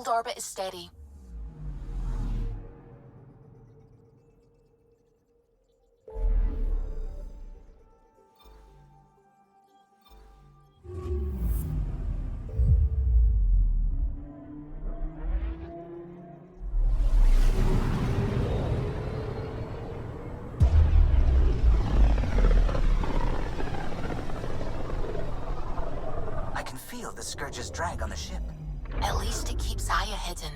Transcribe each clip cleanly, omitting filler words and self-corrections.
Hold orbit is steady. I can feel the Scourge's drag on the ship. At least it keeps Aya hidden.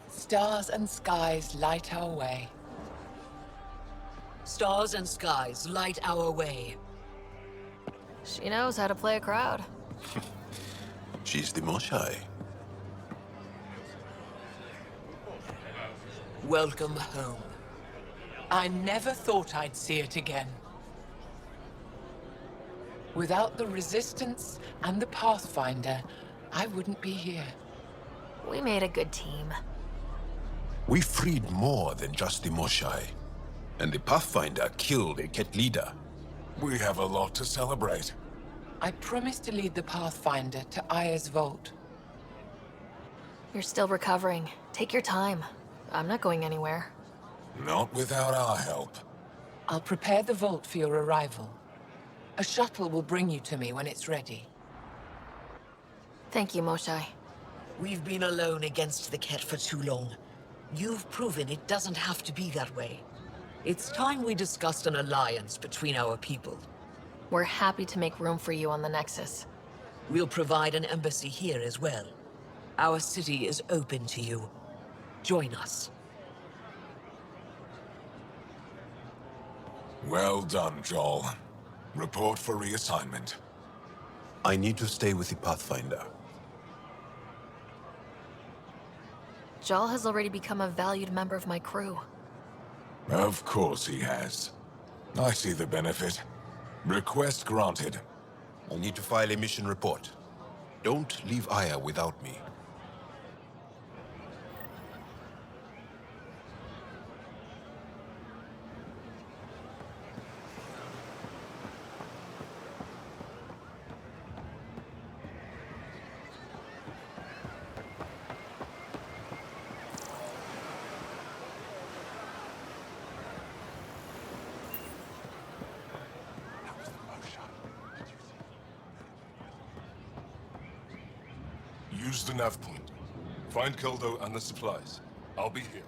Stars and skies light our way. Stars and skies light our way. She knows how to play a crowd. She's the Moshai. Welcome home. I never thought I'd see it again. Without the Resistance and the Pathfinder, I wouldn't be here. We made a good team. We freed more than just the Moshai. And the Pathfinder killed a Ket leader. We have a lot to celebrate. I promised to lead the Pathfinder to Aya's vault. You're still recovering. Take your time. I'm not going anywhere. Not without our help. I'll prepare the vault for your arrival. A shuttle will bring you to me when it's ready. Thank you, Moshai. We've been alone against the Ket for too long. You've proven it doesn't have to be that way. It's time we discussed an alliance between our people. We're happy to make room for you on the Nexus. We'll provide an embassy here as well. Our city is open to you. Join us. Well done, Joel. Report for reassignment. I need to stay with the Pathfinder. Jal has already become a valued member of my crew. Of course he has. I see the benefit. Request granted. I need to file a mission report. Don't leave Aya without me. Use the nav point. Find Kildo and the supplies. I'll be here.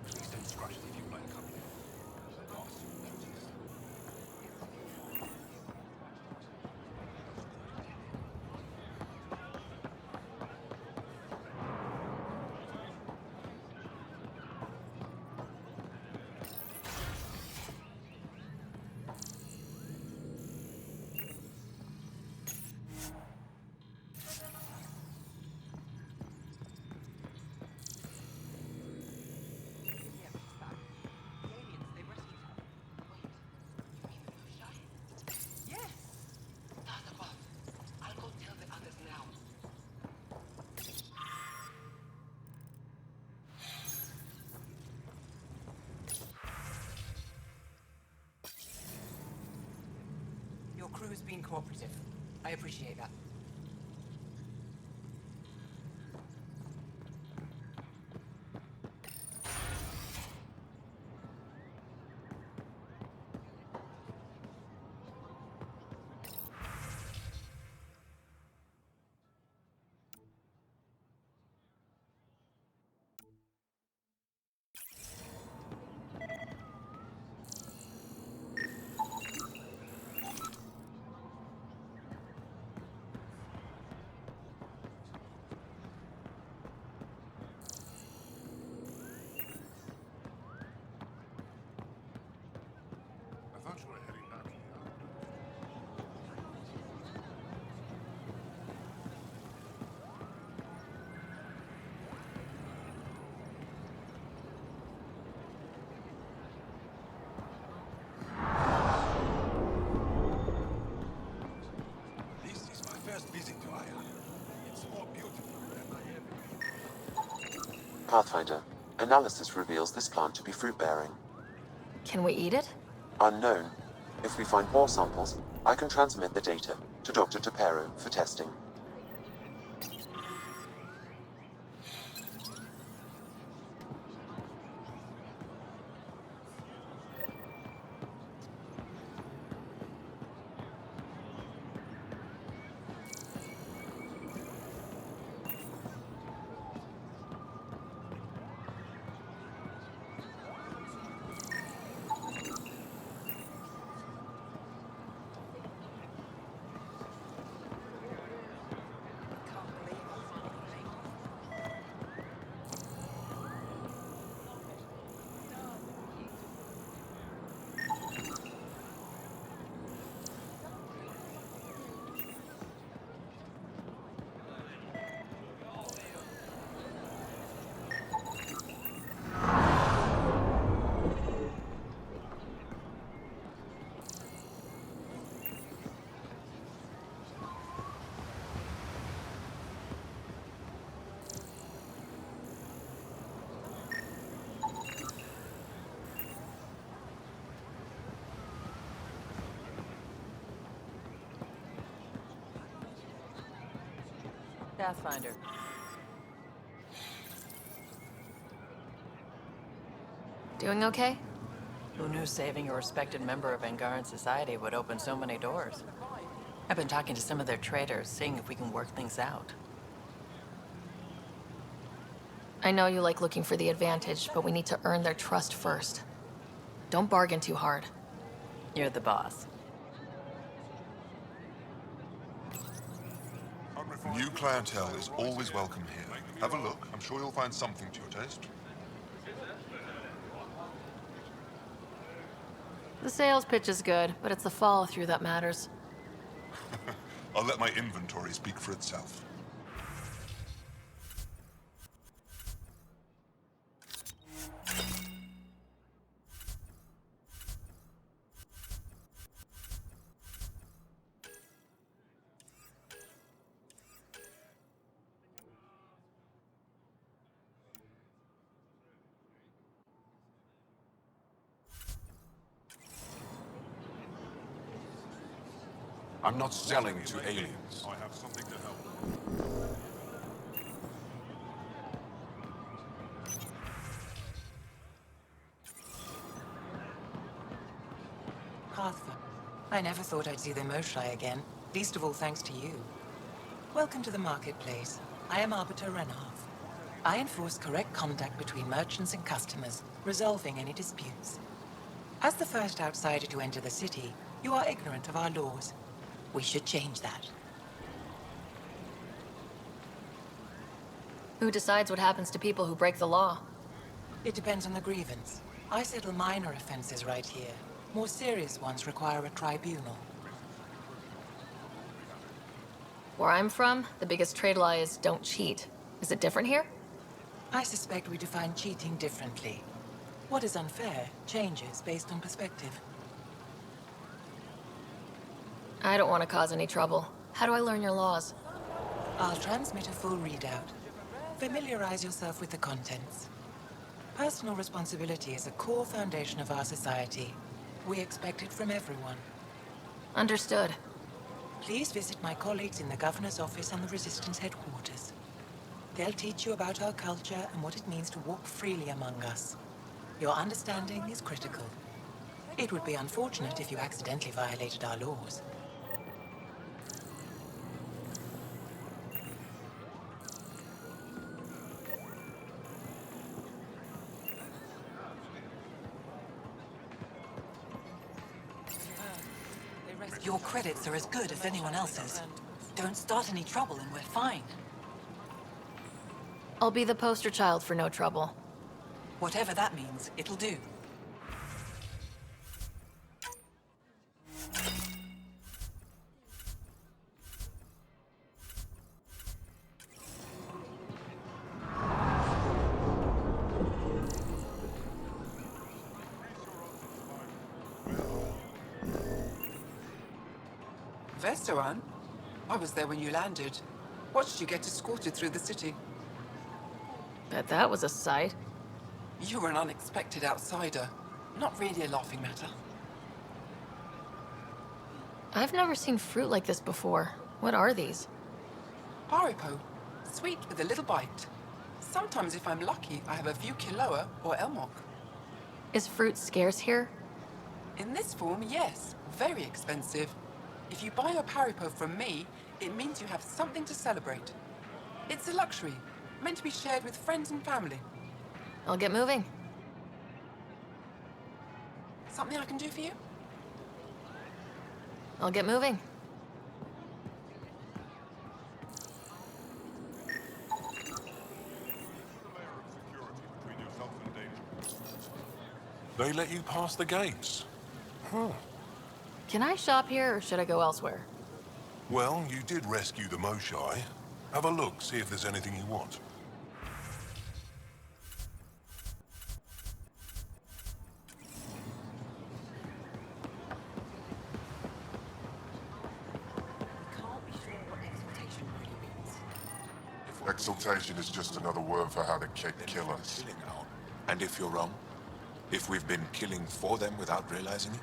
Please don't scratch the fuel line coupling. Your crew's been cooperative. I appreciate that. Pathfinder. Analysis reveals this plant to be fruit-bearing. Can we eat it? Unknown. If we find more samples, I can transmit the data to Dr. Tapero for testing. Pathfinder. Doing okay? Who knew saving a respected member of Angaran society would open so many doors? I've been talking to some of their traders, seeing if we can work things out. I know you like looking for the advantage, but we need to earn their trust first. Don't bargain too hard. You're the boss. New clientele is always welcome here. Have a look. I'm sure you'll find something to your taste. The sales pitch is good, but it's the follow-through that matters. I'll let my inventory speak for itself. I'm not selling to aliens. I have something to help. Pathfinder. I never thought I'd see the Moshai again, least of all thanks to you. Welcome to the marketplace. I am Arbiter Renharth. I enforce correct contact between merchants and customers, resolving any disputes. As the first outsider to enter the city, you are ignorant of our laws. We should change that. Who decides what happens to people who break the law? It depends on the grievance. I settle minor offenses right here. More serious ones require a tribunal. Where I'm from, the biggest trade law is don't cheat. Is it different here? I suspect we define cheating differently. What is unfair changes based on perspective. I don't want to cause any trouble. How do I learn your laws? I'll transmit a full readout. Familiarize yourself with the contents. Personal responsibility is a core foundation of our society. We expect it from everyone. Understood. Please visit my colleagues in the Governor's office and the Resistance headquarters. They'll teach you about our culture and what it means to walk freely among us. Your understanding is critical. It would be unfortunate if you accidentally violated our laws. Your credits are as good as anyone else's. Don't start any trouble and we're fine. I'll be the poster child for no trouble. Whatever that means, it'll do. Vesteran? I was there when you landed. Watched you get escorted through the city. Bet that was a sight. You were an unexpected outsider. Not really a laughing matter. I've never seen fruit like this before. What are these? Paripo. Sweet with a little bite. Sometimes if I'm lucky, I have a few kiloa or elmok. Is fruit scarce here? In this form, yes. Very expensive. If you buy a paripo from me, it means you have something to celebrate. It's a luxury, meant to be shared with friends and family. I'll get moving. Something I can do for you? I'll get moving. They let you pass the gates. Can I shop here, or should I go elsewhere? Well, you did rescue the Moshai. Have a look, see if there's anything you want. Exaltation is just another word for how the Kett kill us. Killing out. And if you're wrong? If we've been killing for them without realizing it?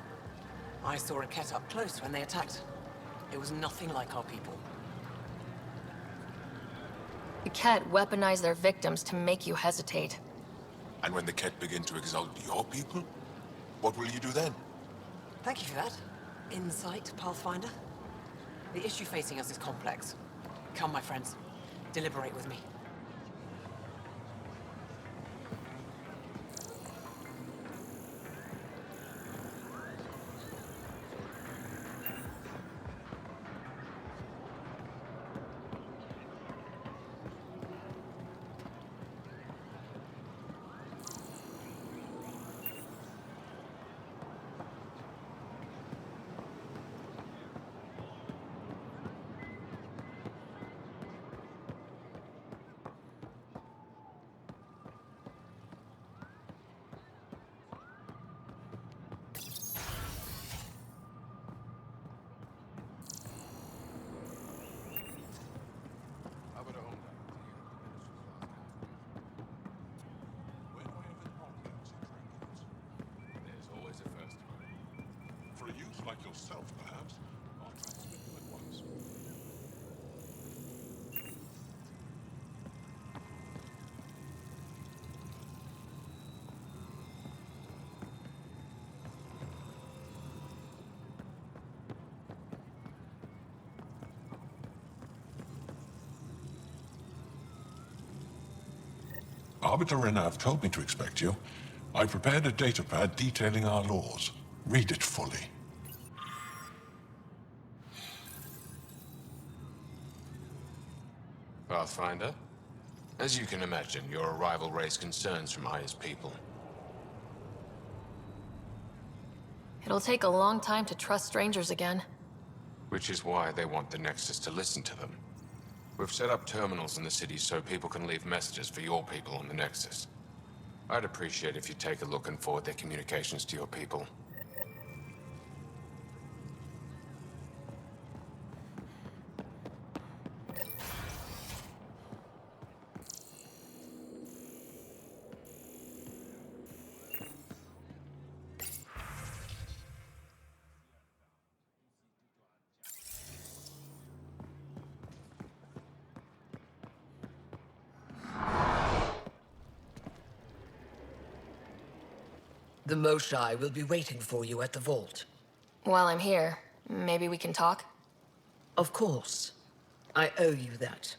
I saw a Kett up close when they attacked. It was nothing like our people. The Kett weaponize their victims to make you hesitate. And when the Kett begin to exalt your people, what will you do then? Thank you for that. Insight, Pathfinder. The issue facing us is complex. Come, my friends. Deliberate with me. For a youth like yourself, perhaps, I'll transmit them at once. Arbiter Renav told me to expect you. I prepared a datapad detailing our laws. Read it fully. Pathfinder, as you can imagine, your arrival raised concerns from Aya's people. It'll take a long time to trust strangers again. Which is why they want the Nexus to listen to them. We've set up terminals in the city so people can leave messages for your people on the Nexus. I'd appreciate if you take a look and forward their communications to your people. The Moshai will be waiting for you at the vault. While I'm here, maybe we can talk? Of course. I owe you that.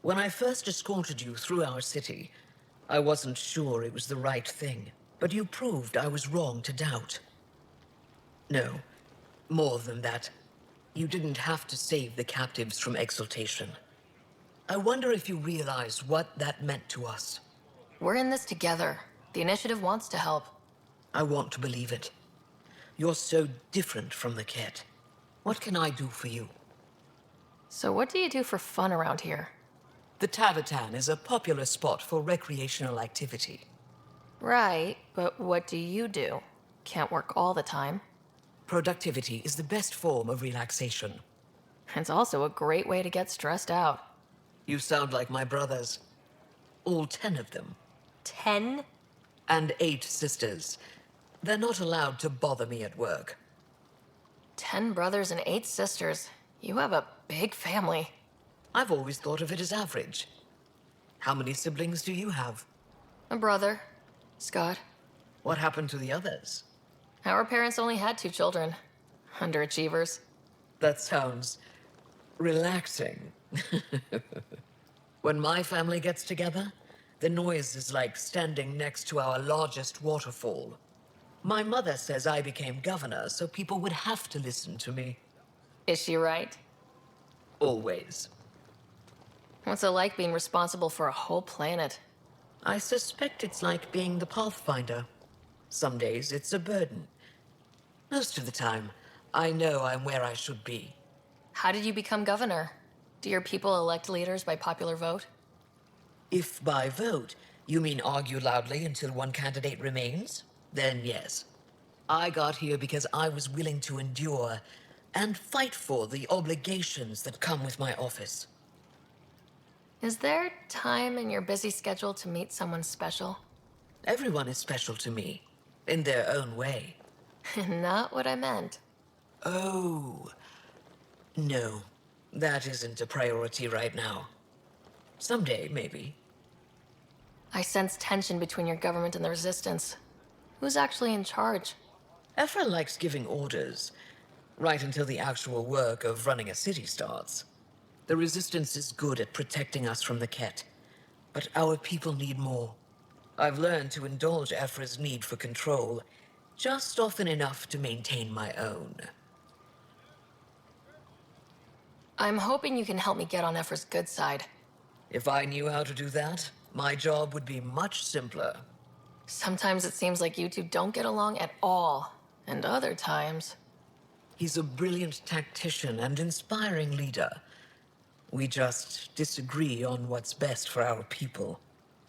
When I first escorted you through our city, I wasn't sure it was the right thing, but you proved I was wrong to doubt. No, more than that. You didn't have to save the captives from exaltation. I wonder if you realize what that meant to us. We're in this together. The initiative wants to help. I want to believe it. You're so different from the Kett. What can I do for you? So what do you do for fun around here? The Tavatan is a popular spot for recreational activity. Right, but what do you do? Can't work all the time. Productivity is the best form of relaxation. It's also a great way to get stressed out. You sound like my brothers. All 10 of them. 10? And 8 sisters. They're not allowed to bother me at work. 10 brothers and 8 sisters. You have a big family. I've always thought of it as average. How many siblings do you have? A brother, Scott. What happened to the others? Our parents only had 2 children. Underachievers. That sounds relaxing. When my family gets together, the noise is like standing next to our largest waterfall. My mother says I became governor, so people would have to listen to me. Is she right? Always. What's it like being responsible for a whole planet? I suspect it's like being the Pathfinder. Some days it's a burden. Most of the time, I know I'm where I should be. How did you become governor? Do your people elect leaders by popular vote? If by vote you mean argue loudly until one candidate remains, then yes. I got here because I was willing to endure and fight for the obligations that come with my office. Is there time in your busy schedule to meet someone special? Everyone is special to me, in their own way. Not what I meant. Oh. No, that isn't a priority right now. Someday, maybe. I sense tension between your government and the Resistance. Who's actually in charge? Ephra likes giving orders, right until the actual work of running a city starts. The Resistance is good at protecting us from the Ket, but our people need more. I've learned to indulge Ephra's need for control, just often enough to maintain my own. I'm hoping you can help me get on Ephra's good side. If I knew how to do that, my job would be much simpler. Sometimes it seems like you two don't get along at all, and other times... He's a brilliant tactician and inspiring leader. We just disagree on what's best for our people.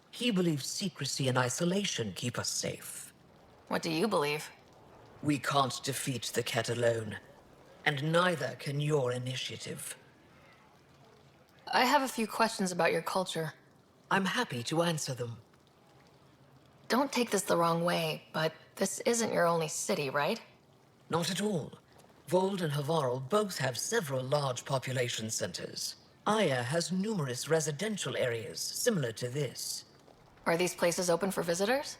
He believes secrecy and isolation keep us safe. What do you believe? We can't defeat the Ket alone, and neither can your initiative. I have a few questions about your culture. I'm happy to answer them. Don't take this the wrong way, but this isn't your only city, right? Not at all. Vold and Havarl both have several large population centers. Aya has numerous residential areas similar to this. Are these places open for visitors?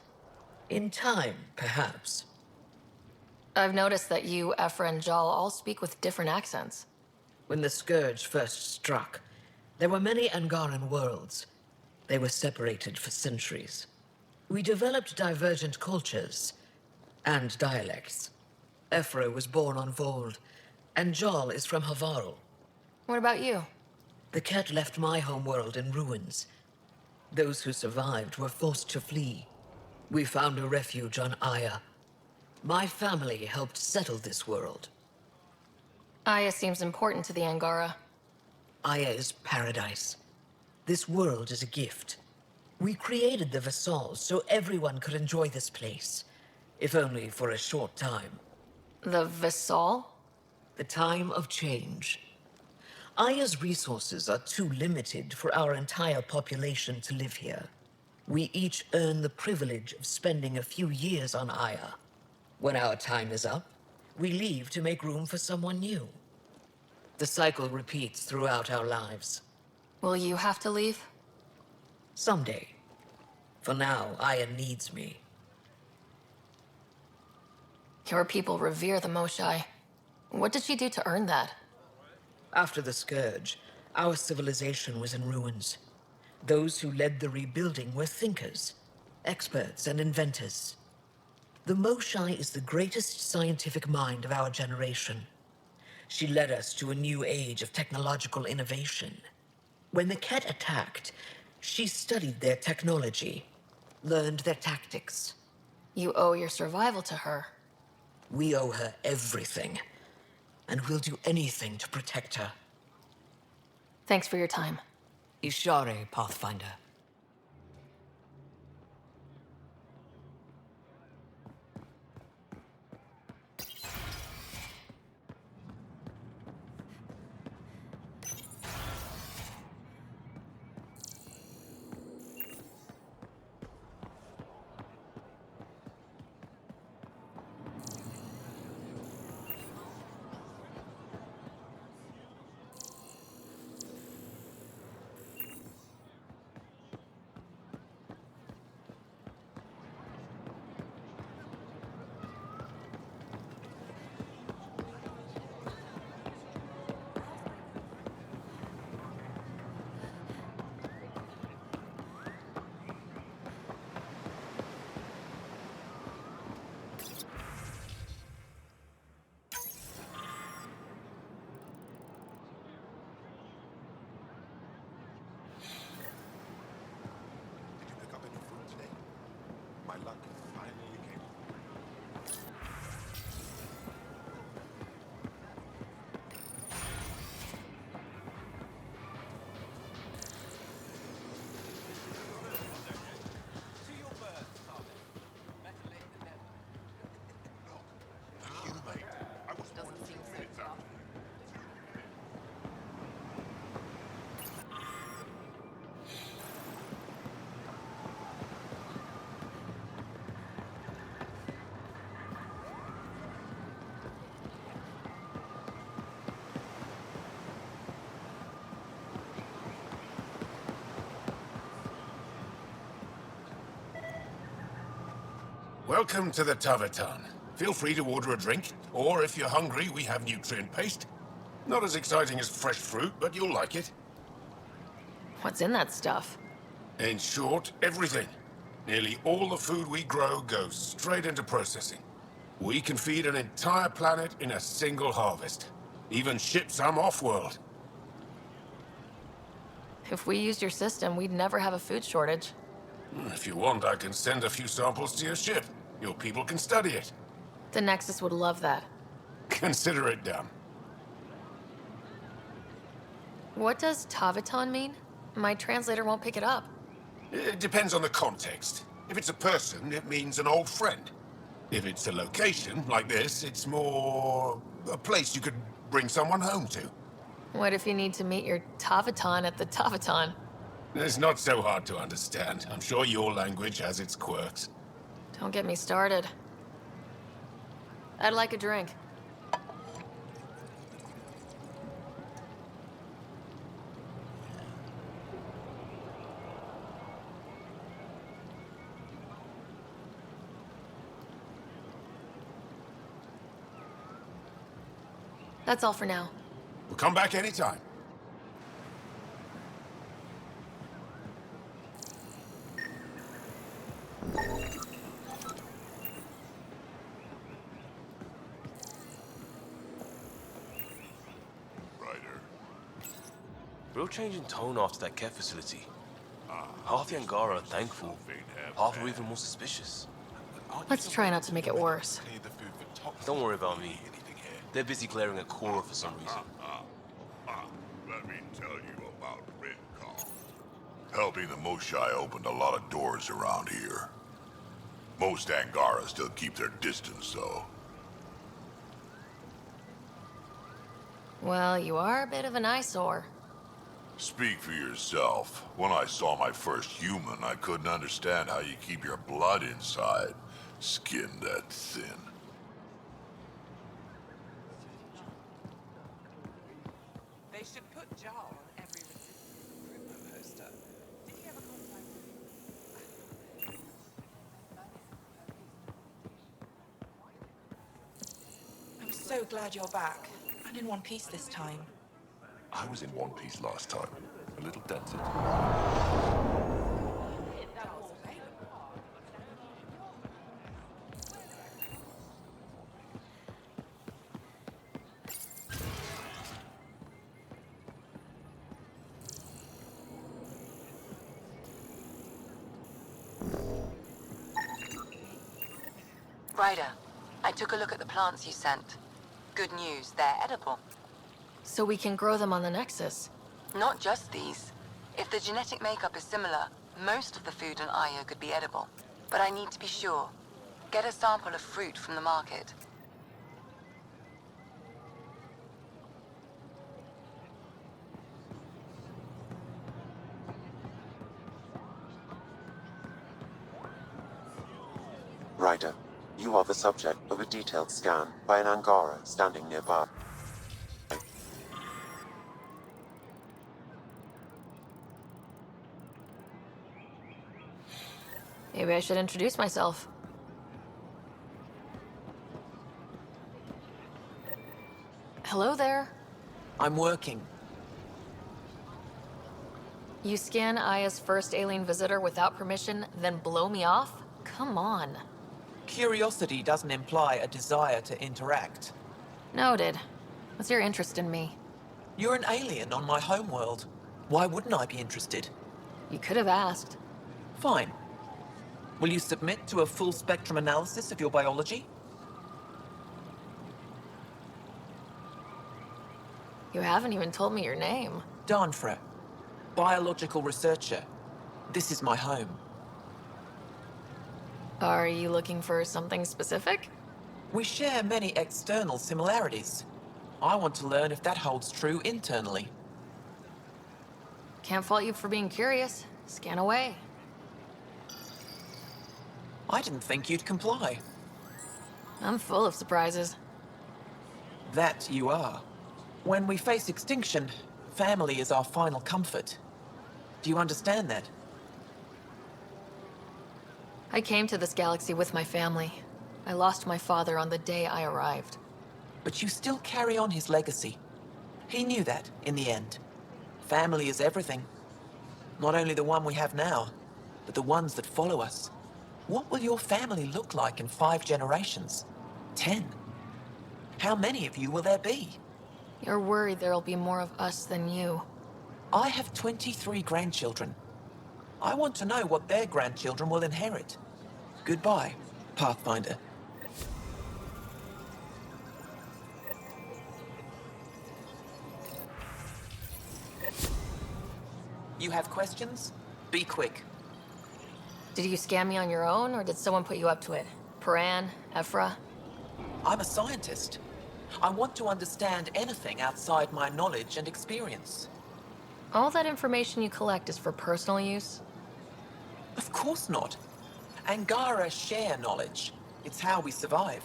In time, perhaps. I've noticed that you, Ephra, and Jal all speak with different accents. When the Scourge first struck, there were many Angaran worlds. They were separated for centuries. We developed divergent cultures and dialects. Ephra was born on Vold, and Jal is from Havarl. What about you? The Ket left my homeworld in ruins. Those who survived were forced to flee. We found a refuge on Aya. My family helped settle this world. Aya seems important to the Angara. Aya is paradise. This world is a gift. We created the Vassals so everyone could enjoy this place, if only for a short time. The Vassal? The time of change. Aya's resources are too limited for our entire population to live here. We each earn the privilege of spending a few years on Aya. When our time is up, we leave to make room for someone new. The cycle repeats throughout our lives. Will you have to leave? Someday. For now, Aya needs me. Your people revere the Moshai. What did she do to earn that? After the Scourge, our civilization was in ruins. Those who led the rebuilding were thinkers, experts, and inventors. The Moshai is the greatest scientific mind of our generation. She led us to a new age of technological innovation. When the Ket attacked, she studied their technology, learned their tactics. You owe your survival to her. We owe her everything, and we'll do anything to protect her. Thanks for your time. Ishare, Pathfinder. Welcome to the Tavertan. Feel free to order a drink, or if you're hungry, we have nutrient paste. Not as exciting as fresh fruit, but you'll like it. What's in that stuff? In short, everything. Nearly all the food we grow goes straight into processing. We can feed an entire planet in a single harvest. Even ship some off-world. If we used your system, we'd never have a food shortage. If you want, I can send a few samples to your ship. Your people can study it. The Nexus would love that. Consider it done. What does Taviton mean? My translator won't pick it up. It depends on the context. If it's a person, it means an old friend. If it's a location, like this, it's more a place you could bring someone home to. What if you need to meet your Taviton at the Taviton? It's not so hard to understand. I'm sure your language has its quirks. Don't get me started. I'd like a drink. That's all for now. We'll come back anytime. Real change in tone after that care facility. Half the Angara are thankful, half are even more suspicious. Let's try not to make it worse. Don't worry about me. They're busy glaring at Cora for some reason. Let me tell you about Red Call. Helping the Moshai opened a lot of doors around here. Most Angara still keep their distance, though. Well, you are a bit of an eyesore. Speak for yourself. When I saw my first human, I couldn't understand how you keep your blood inside. Skin that thin. They should put Jar on every recruitment poster. Did he ever contact I'm so glad you're back. And in one piece this time. I was in one piece last time. A little dented. Ryder, I took a look at the plants you sent. Good news, they're edible. So we can grow them on the Nexus. Not just these. If the genetic makeup is similar, most of the food in Aya could be edible. But I need to be sure. Get a sample of fruit from the market. Ryder, you are the subject of a detailed scan by an Angara standing nearby. Maybe I should introduce myself. Hello there. I'm working. You scan Aya's first alien visitor without permission, then blow me off? Come on. Curiosity doesn't imply a desire to interact. Noted. What's your interest in me? You're an alien on my homeworld. Why wouldn't I be interested? You could have asked. Fine. Will you submit to a full spectrum analysis of your biology? You haven't even told me your name. Danfra. Biological researcher. This is my home. Are you looking for something specific? We share many external similarities. I want to learn if that holds true internally. Can't fault you for being curious. Scan away. I didn't think you'd comply. I'm full of surprises. That you are. When we face extinction, family is our final comfort. Do you understand that? I came to this galaxy with my family. I lost my father on the day I arrived. But you still carry on his legacy. He knew that, in the end. Family is everything. Not only the one we have now, but the ones that follow us. What will your family look like in 5 generations? 10? How many of you will there be? You're worried there'll be more of us than you. I have 23 grandchildren. I want to know what their grandchildren will inherit. Goodbye, Pathfinder. You have questions? Be quick. Did you scam me on your own, or did someone put you up to it? Paran? Ephra? I'm a scientist. I want to understand anything outside my knowledge and experience. All that information you collect is for personal use? Of course not. Angara share knowledge. It's how we survive.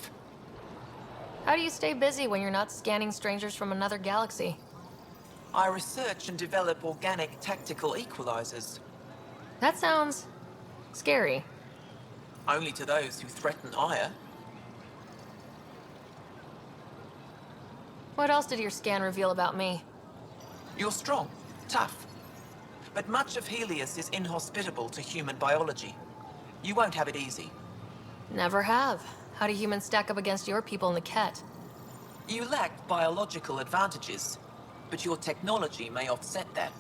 How do you stay busy when you're not scanning strangers from another galaxy? I research and develop organic tactical equalizers. That sounds... scary. Only to those who threaten Aya. What else did your scan reveal about me? You're strong, tough. But much of Helios is inhospitable to human biology. You won't have it easy. Never have. How do humans stack up against your people in the Ket? You lack biological advantages, but your technology may offset that.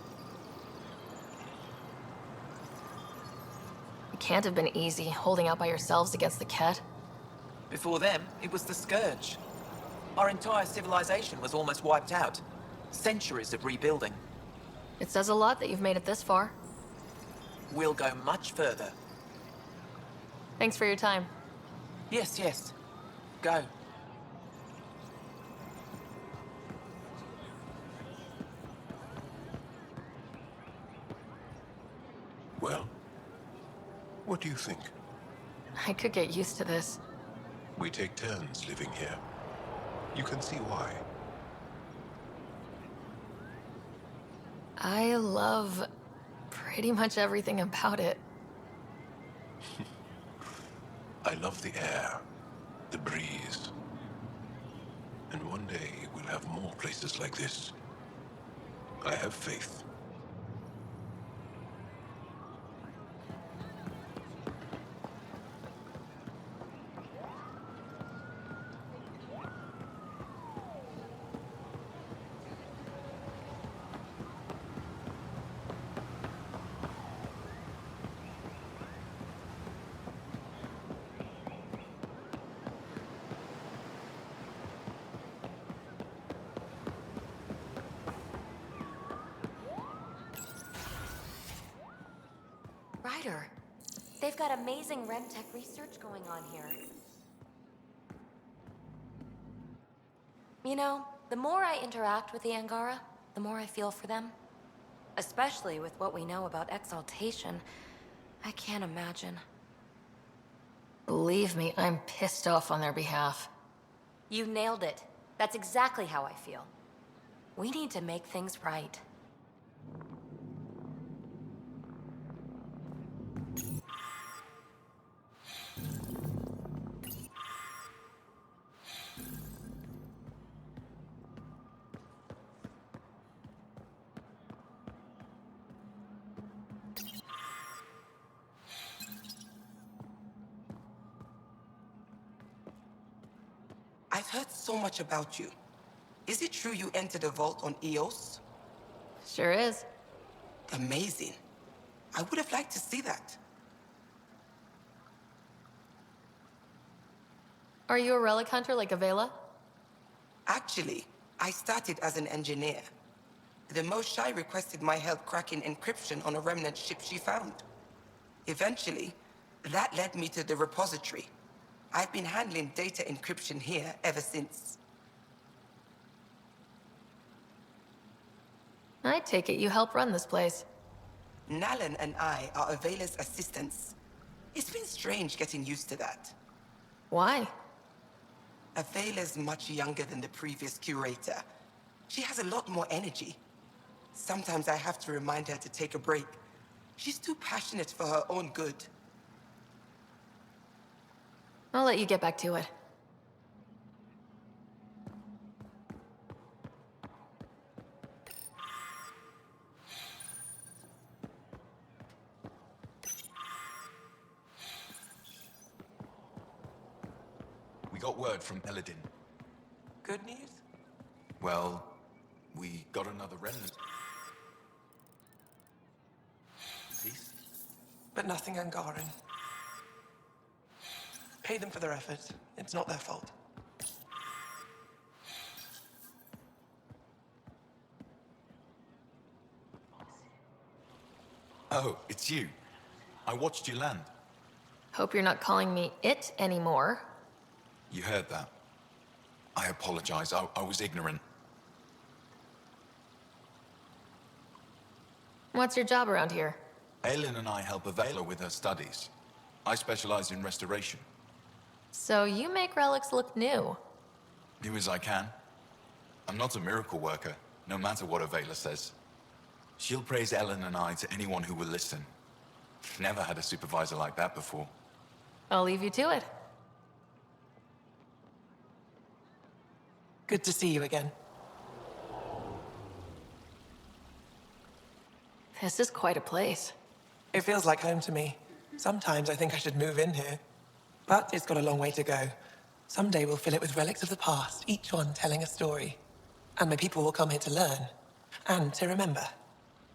It can't have been easy, holding out by yourselves against the Ket. Before them, it was the Scourge. Our entire civilization was almost wiped out. Centuries of rebuilding. It says a lot that you've made it this far. We'll go much further. Thanks for your time. Yes, yes. Go. Well, what do you think? I could get used to this. We take turns living here. You can see why. I love pretty much everything about it. I love the air, the breeze. And one day we'll have more places like this. I have faith. Ryder, they've got amazing RemTech research going on here. You know, the more I interact with the Angara, the more I feel for them. Especially with what we know about exaltation. I can't imagine. Believe me, I'm pissed off on their behalf. You nailed it. That's exactly how I feel. We need to make things right. I've heard so much about you. Is it true you entered a vault on Eos? Sure is. Amazing. I would have liked to see that. Are you a relic hunter like Avela? Actually, I started as an engineer. The Moshai requested my help cracking encryption on a remnant ship she found. Eventually, that led me to the repository. I've been handling data encryption here ever since. I take it you help run this place. Nalan and I are Avela's assistants. It's been strange getting used to that. Why? Avela's much younger than the previous curator. She has a lot more energy. Sometimes I have to remind her to take a break. She's too passionate for her own good. I'll let you get back to it. We got word from Eladin. Good news? Well, we got another remnant. Peace? But nothing Angaran. Pay them for their effort. It's not their fault. Oh, it's you. I watched you land. Hope you're not calling me it anymore. You heard that. I apologize. I was ignorant. What's your job around here? Aelin and I help Avela with her studies. I specialize in restoration. So you make relics look new. Do as I can. I'm not a miracle worker, no matter what Avela says. She'll praise Ellen and I to anyone who will listen. Never had a supervisor like that before. I'll leave you to it. Good to see you again. This is quite a place. It feels like home to me. Sometimes I think I should move in here. But it's got a long way to go. Someday we'll fill it with relics of the past, each one telling a story. And my people will come here to learn. And to remember.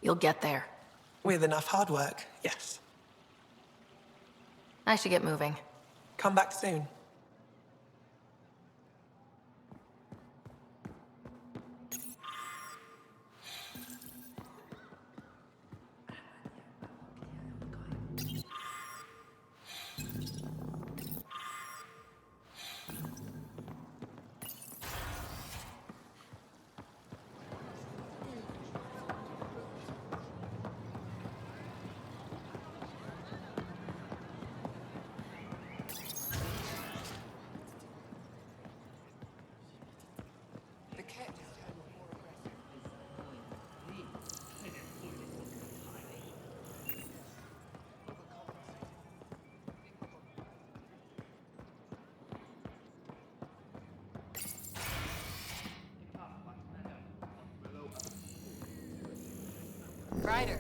You'll get there. With enough hard work, yes. I should get moving. Come back soon. Ryder.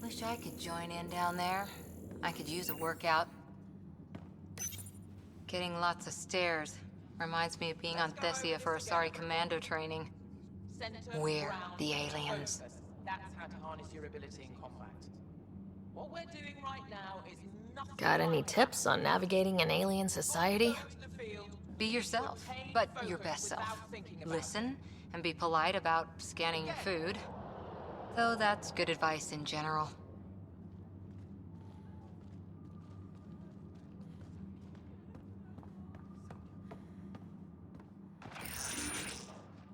Wish I could join in down there. I could use a workout. Getting lots of stairs. Reminds me of being on Thessia for Asari commando training. We're the aliens. That's how to harness your ability in combat. What we're doing right now is nothing. Got any tips on navigating an alien society? Be yourself, but your best self. Listen and be polite about scanning your food. Though that's good advice in general.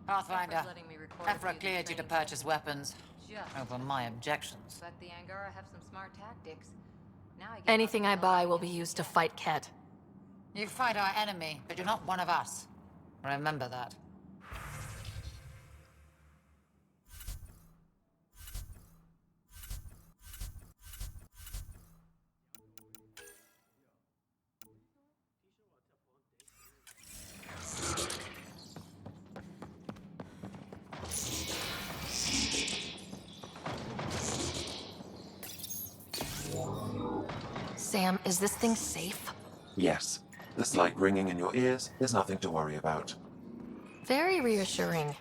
Pathfinder, Ephra cleared you to purchase weapons. Over my objections. But the Angara have some smart tactics. Now I get Anything I buy will be used to fight Ket. You fight our enemy, but you're not one of us. Remember that. Sam, is this thing safe? Yes. The slight ringing in your ears is nothing to worry about. Very reassuring.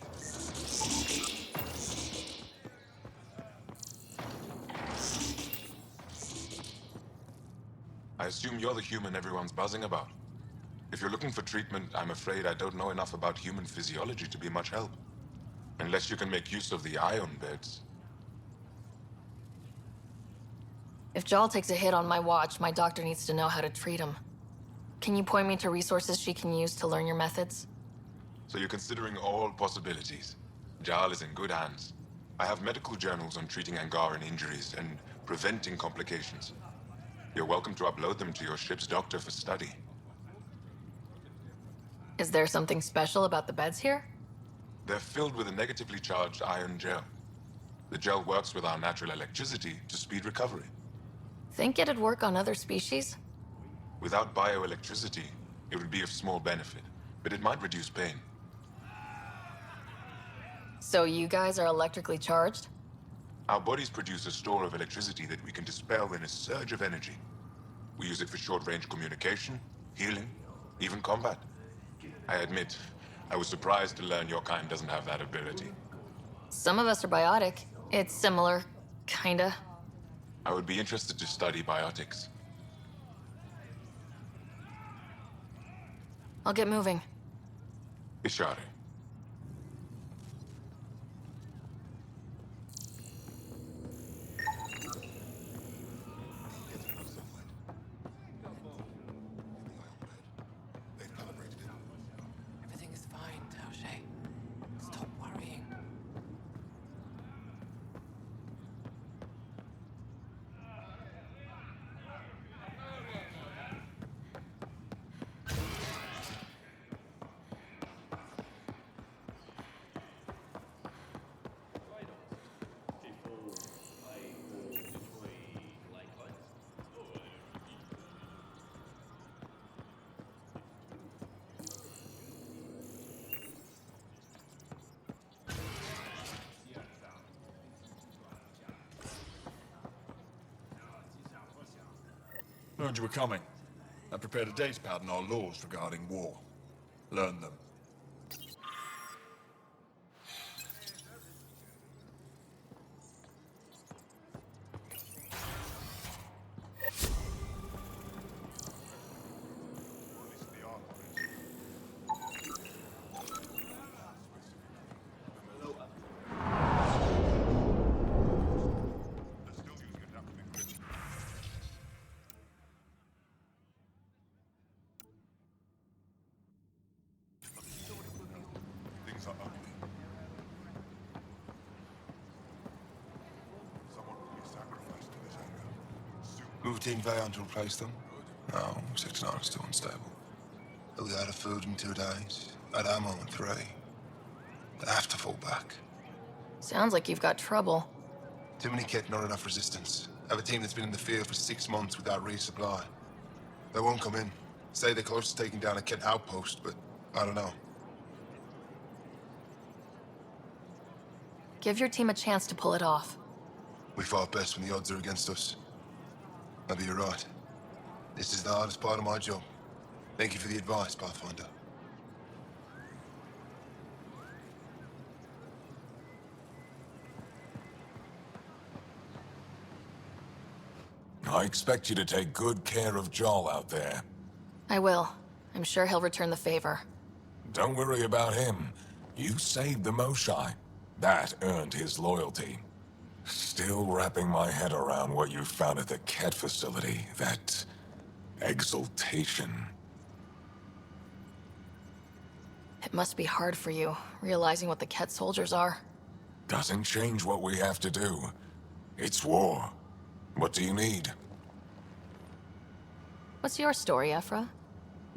I assume you're the human everyone's buzzing about. If you're looking for treatment, I'm afraid I don't know enough about human physiology to be much help. Unless you can make use of the ion beds. If Jal takes a hit on my watch, my doctor needs to know how to treat him. Can you point me to resources she can use to learn your methods? So you're considering all possibilities. Jal is in good hands. I have medical journals on treating Angaran injuries and preventing complications. You're welcome to upload them to your ship's doctor for study. Is there something special about the beds here? They're filled with a negatively charged iron gel. The gel works with our natural electricity to speed recovery. Think it'd work on other species? Without bioelectricity, it would be of small benefit, but it might reduce pain. So you guys are electrically charged? Our bodies produce a store of electricity that we can dispel in a surge of energy. We use it for short-range communication, healing, even combat. I admit, I was surprised to learn your kind doesn't have that ability. Some of us are biotic. It's similar, kinda. I would be interested to study biotics. I'll get moving. Ishare. Everything is fine, Taoshe. Stop worrying. Heard you were coming. I prepared a datapad on our laws regarding war. Learn them. Things are ugly. Someone will be sacrificed to this anger. Move Team Veon to replace them? No, Sector 9 is still unstable. They'll be out of food in 2 days, out of ammo in 3. They have to fall back. Sounds like you've got trouble. Too many kit, not enough resistance. I have a team that's been in the field for 6 months without resupply. They won't come in. Say they're close to taking down a kit outpost, but I don't know. Give your team a chance to pull it off. We fight best when the odds are against us. Maybe you're right. This is the hardest part of my job. Thank you for the advice, Pathfinder. I expect you to take good care of Jarl out there. I will. I'm sure he'll return the favor. Don't worry about him. You saved the Moshai. That earned his loyalty. Still wrapping my head around what you found at the Ket facility. That exaltation. It must be hard for you, realizing what the Ket soldiers are. Doesn't change what we have to do. It's war. What do you need? What's your story, Ephra?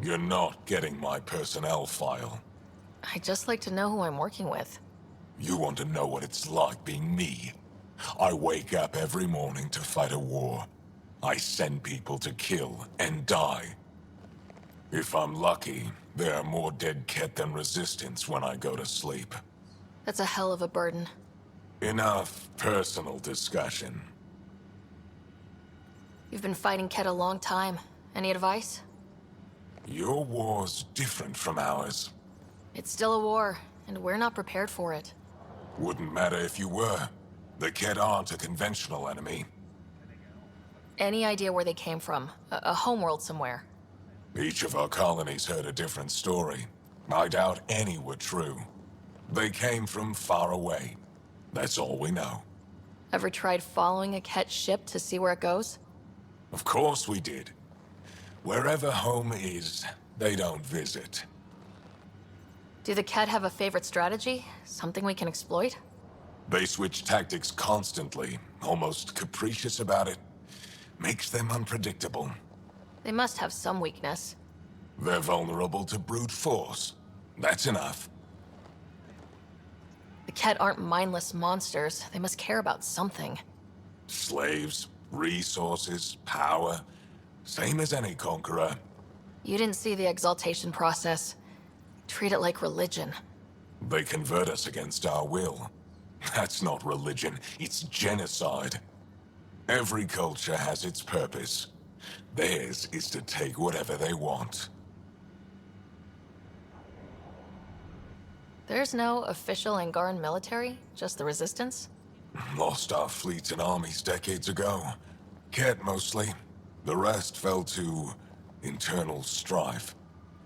You're not getting my personnel file. I'd just like to know who I'm working with. You want to know what it's like being me? I wake up every morning to fight a war. I send people to kill and die. If I'm lucky, there are more dead Ket than resistance when I go to sleep. That's a hell of a burden. Enough personal discussion. You've been fighting Ket a long time. Any advice? Your war's different from ours. It's still a war, and we're not prepared for it. Wouldn't matter if you were. The Ket aren't a conventional enemy. Any idea where they came from? A homeworld somewhere? Each of our colonies heard a different story. I doubt any were true. They came from far away. That's all we know. Ever tried following a Ket ship to see where it goes? Of course we did. Wherever home is, they don't visit. Do the Ket have a favorite strategy? Something we can exploit? They switch tactics constantly, almost capricious about it. Makes them unpredictable. They must have some weakness. They're vulnerable to brute force. That's enough. The Ket aren't mindless monsters. They must care about something. Slaves, resources, power. Same as any conqueror. You didn't see the exaltation process. Treat it like religion. They convert us against our will. That's not religion, it's genocide. Every culture has its purpose. Theirs is to take whatever they want. There's no official Angaran military, just the Resistance? Lost our fleets and armies decades ago. Ket mostly. The rest fell to internal strife.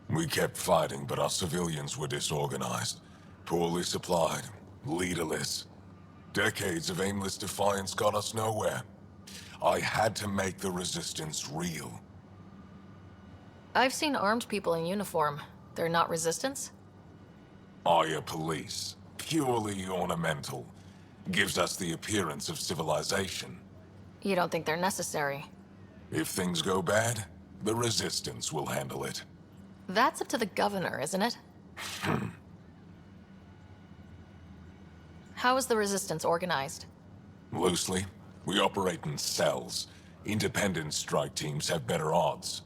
We kept fighting, but our civilians were disorganized, poorly supplied, leaderless. Decades of aimless defiance got us nowhere. I had to make the Resistance real. I've seen armed people in uniform. They're not Resistance? Aya police, purely ornamental, gives us the appearance of civilization. You don't think they're necessary? If things go bad, the Resistance will handle it. That's up to the governor, isn't it? How is the Resistance organized? Loosely, we operate in cells. Independent strike teams have better odds.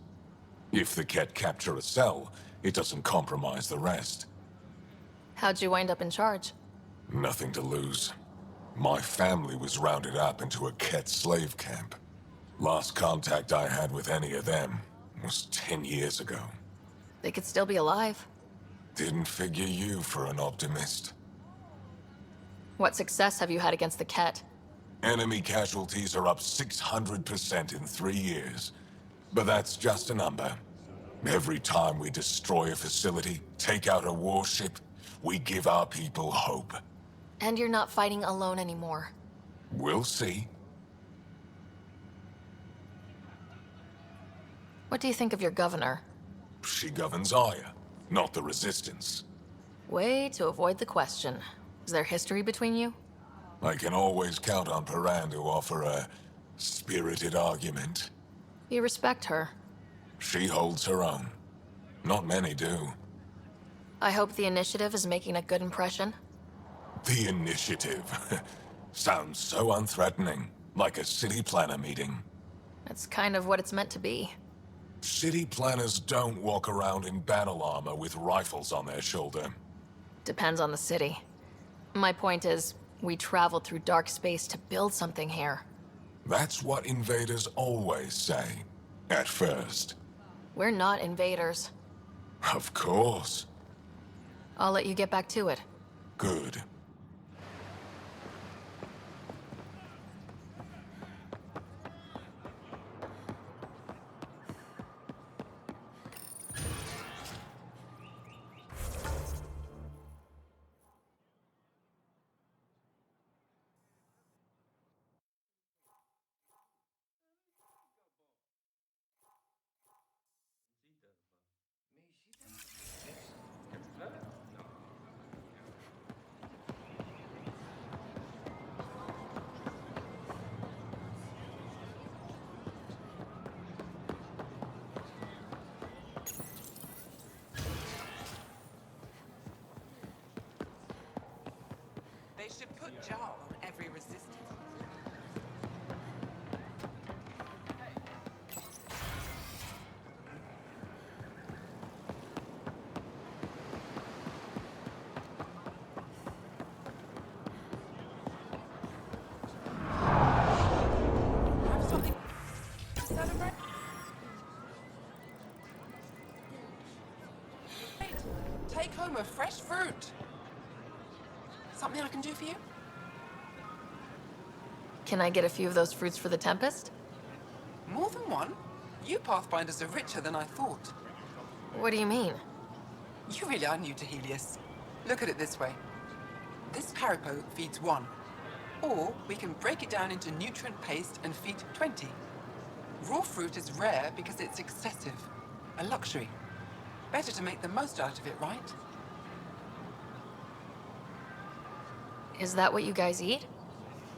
If the Ket capture a cell, it doesn't compromise the rest. How'd you wind up in charge? Nothing to lose. My family was rounded up into a Ket slave camp. Last contact I had with any of them was 10 years ago. They could still be alive. Didn't figure you for an optimist. What success have you had against the Ket? Enemy casualties are up 600% in 3 years. But that's just a number. Every time we destroy a facility, take out a warship, we give our people hope. And you're not fighting alone anymore. We'll see. What do you think of your governor? She governs Aya, not the Resistance. Way to avoid the question. Is there history between you? I can always count on Paran to offer a spirited argument. You respect her. She holds her own. Not many do. I hope the initiative is making a good impression. The initiative. Sounds so unthreatening, like a city planner meeting. That's kind of what it's meant to be. City planners don't walk around in battle armor with rifles on their shoulder. Depends on the city. My point is, we traveled through dark space to build something here. That's what invaders always say. At first. We're not invaders. Of course. I'll let you get back to it. Good. They should put Jar on every Resistance. Have something to celebrate? Take home a fresh fruit. Something I can do for you? Can I get a few of those fruits for the Tempest? More than one? You Pathfinders are richer than I thought. What do you mean? You really are new to Helios. Look at it this way. This Parapo feeds 1. Or we can break it down into nutrient paste and feed 20. Raw fruit is rare because it's excessive. A luxury. Better to make the most out of it, right? Is that what you guys eat?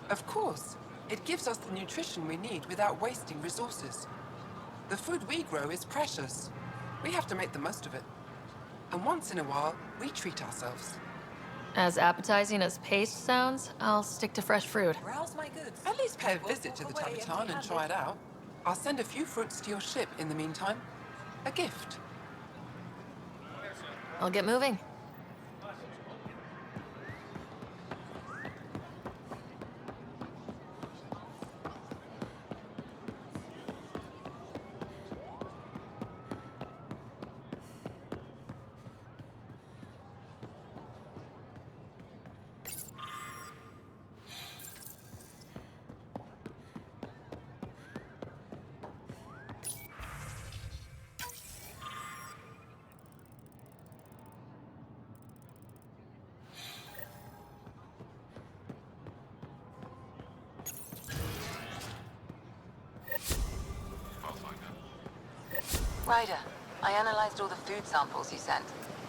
Of course. It gives us the nutrition we need without wasting resources. The food we grow is precious. We have to make the most of it. And once in a while, we treat ourselves. As appetizing as paste sounds, I'll stick to fresh fruit. Rouse my goods. At least pay a visit to the Tabaton and try it out. I'll send a few fruits to your ship in the meantime. A gift. I'll get moving. Ryder, I analyzed all the food samples you sent.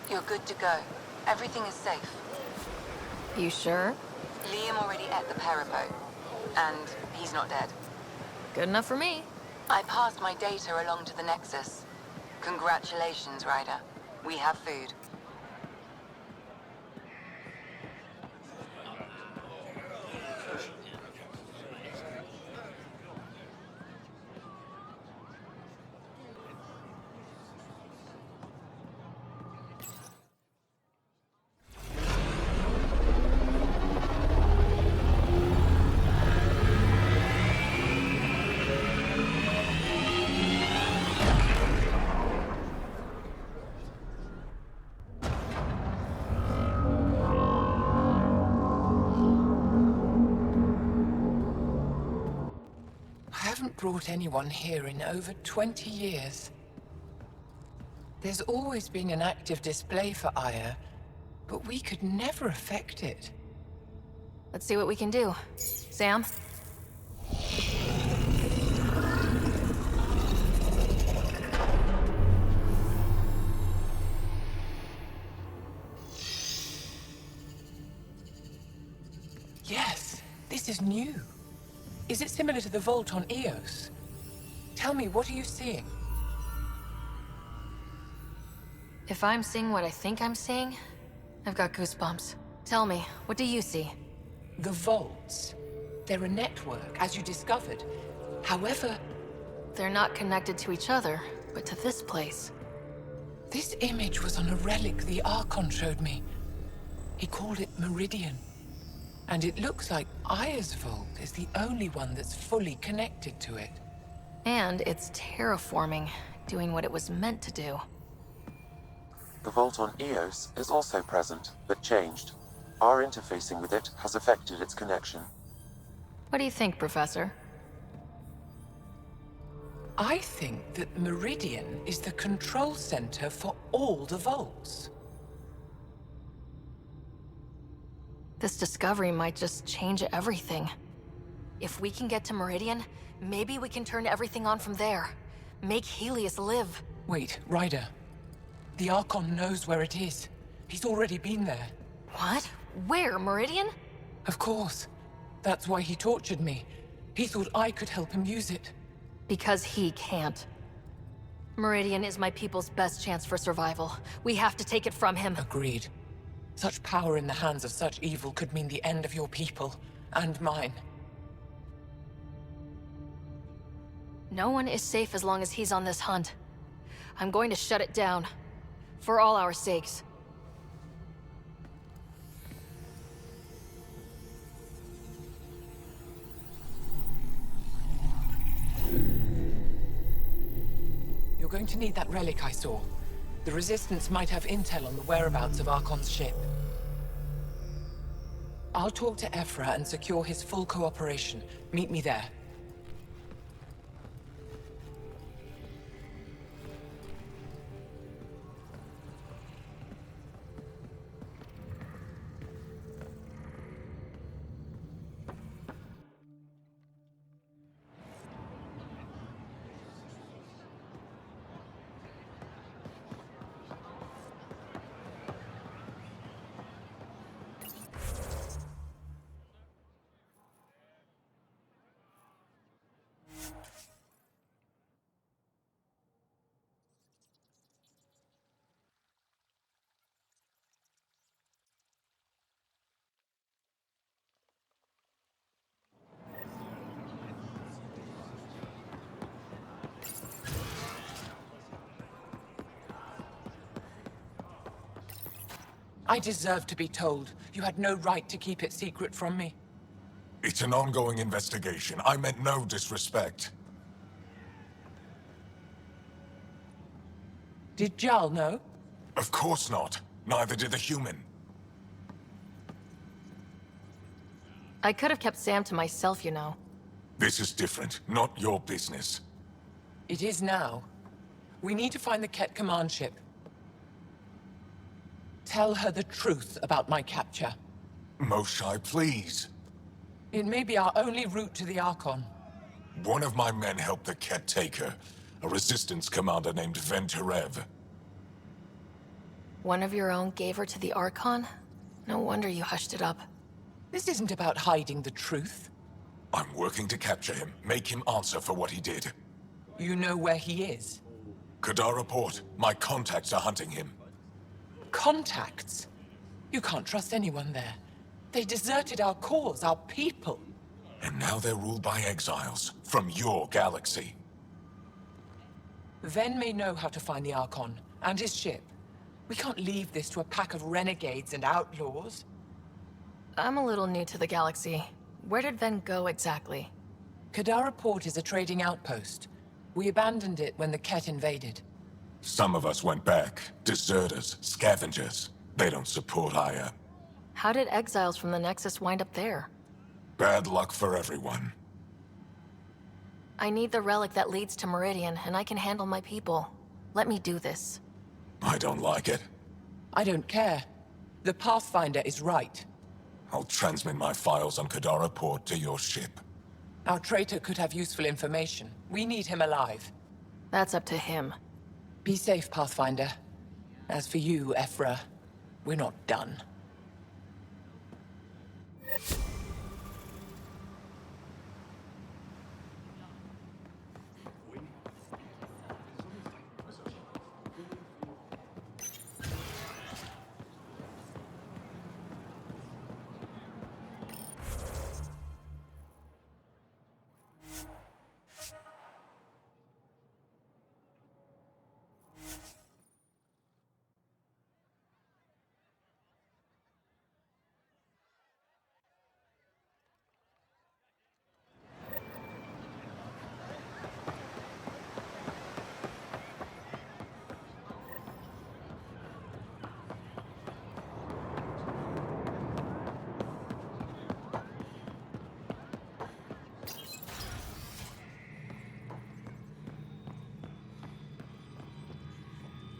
You're good to go. Everything is safe. You sure? Liam already ate the Peripo, and he's not dead. Good enough for me. I passed my data along to the Nexus. Congratulations, Ryder. We have food. I haven't brought anyone here in over 20 years. There's always been an active display for Aya, but we could never affect it. Let's see what we can do. Sam? Yes, this is new. Is it similar to the vault on Eos? Tell me, what are you seeing? If I'm seeing what I think I'm seeing, I've got goosebumps. Tell me, what do you see? The vaults. They're a network, as you discovered. However, they're not connected to each other, but to this place. This image was on a relic the Archon showed me. He called it Meridian. And it looks like Aya's vault is the only one that's fully connected to it. And it's terraforming, doing what it was meant to do. The vault on Eos is also present, but changed. Our interfacing with it has affected its connection. What do you think, Professor? I think that Meridian is the control center for all the vaults. This discovery might just change everything. If we can get to Meridian, maybe we can turn everything on from there. Make Helios live. Wait, Ryder. The Archon knows where it is. He's already been there. What? Where? Meridian? Of course. That's why he tortured me. He thought I could help him use it. Because he can't. Meridian is my people's best chance for survival. We have to take it from him. Agreed. Such power in the hands of such evil could mean the end of your people, and mine. No one is safe as long as he's on this hunt. I'm going to shut it down. For all our sakes. You're going to need that relic I saw. The Resistance might have intel on the whereabouts of Archon's ship. I'll talk to Ephra and secure his full cooperation. Meet me there. I deserve to be told. You had no right to keep it secret from me. It's an ongoing investigation. I meant no disrespect. Did Jal know? Of course not. Neither did the human. I could have kept Sam to myself, you know. This is different. Not your business. It is now. We need to find the Ket command ship. Tell her the truth about my capture. Moshai, please. It may be our only route to the Archon. One of my men helped the Ket take her. A resistance commander named Venturev. One of your own gave her to the Archon? No wonder you hushed it up. This isn't about hiding the truth. I'm working to capture him, make him answer for what he did. You know where he is? Kadara Port. My contacts are hunting him. Contacts? You can't trust anyone there. They deserted our cause, our people. And now they're ruled by exiles from your galaxy. Ven may know how to find the Archon and his ship. We can't leave this to a pack of renegades and outlaws. I'm a little new to the galaxy. Where did Ven go exactly? Kadara Port is a trading outpost. We abandoned it when the Ket invaded. Some of us went back. Deserters, scavengers. They don't support Aya. How did exiles from the Nexus wind up there? Bad luck for everyone. I need the relic that leads to Meridian, and I can handle my people. Let me do this. I don't like it. I don't care. The Pathfinder is right. I'll transmit my files on Kadara Port to your ship. Our traitor could have useful information. We need him alive. That's up to him. Be safe, Pathfinder. As for you, Ephra, we're not done.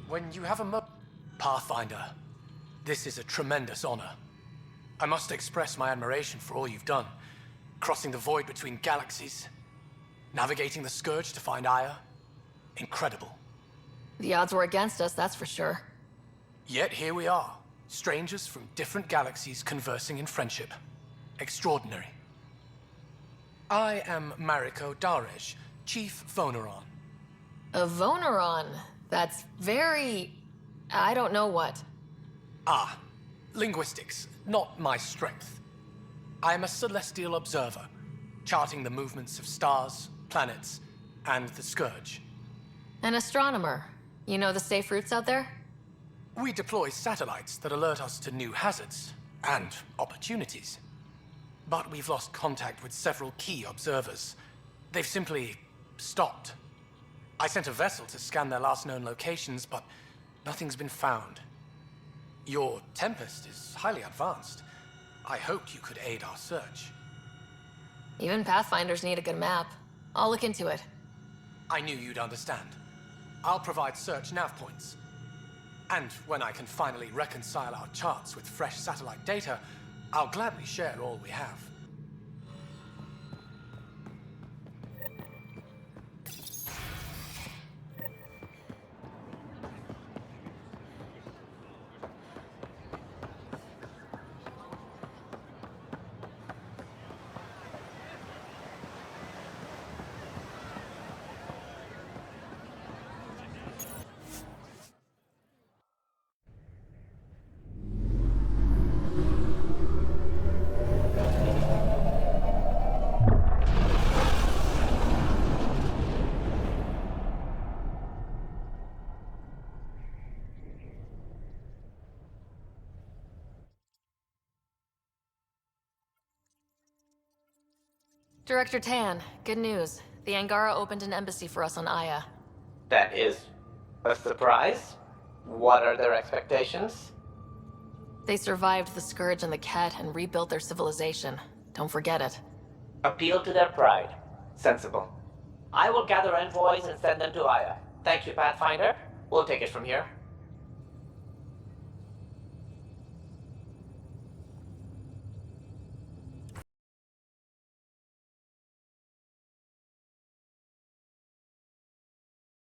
When you have a Pathfinder, this is a tremendous honor. I must express my admiration for all you've done. Crossing the void between galaxies, navigating the Scourge to find Aya. Incredible. The odds were against us, that's for sure. Yet here we are, strangers from different galaxies conversing in friendship. Extraordinary. I am Mariko Darej, Chief Voneron. A Voneron? That's very... I don't know what. Ah, linguistics, not my strength. I am a celestial observer, charting the movements of stars, planets, and the Scourge. An astronomer. You know the safe routes out there? We deploy satellites that alert us to new hazards and opportunities. But we've lost contact with several key observers. They've simply stopped. I sent a vessel to scan their last known locations, but nothing's been found. Your Tempest is highly advanced. I hoped you could aid our search. Even Pathfinders need a good map. I'll look into it. I knew you'd understand. I'll provide search nav points. And when I can finally reconcile our charts with fresh satellite data, I'll gladly share all we have. Director Tan, good news. The Angara opened an embassy for us on Aya. That is a surprise. What are their expectations? They survived the Scourge and the Ket and rebuilt their civilization. Don't forget it. Appeal to their pride. Sensible. I will gather envoys and send them to Aya. Thank you, Pathfinder. We'll take it from here.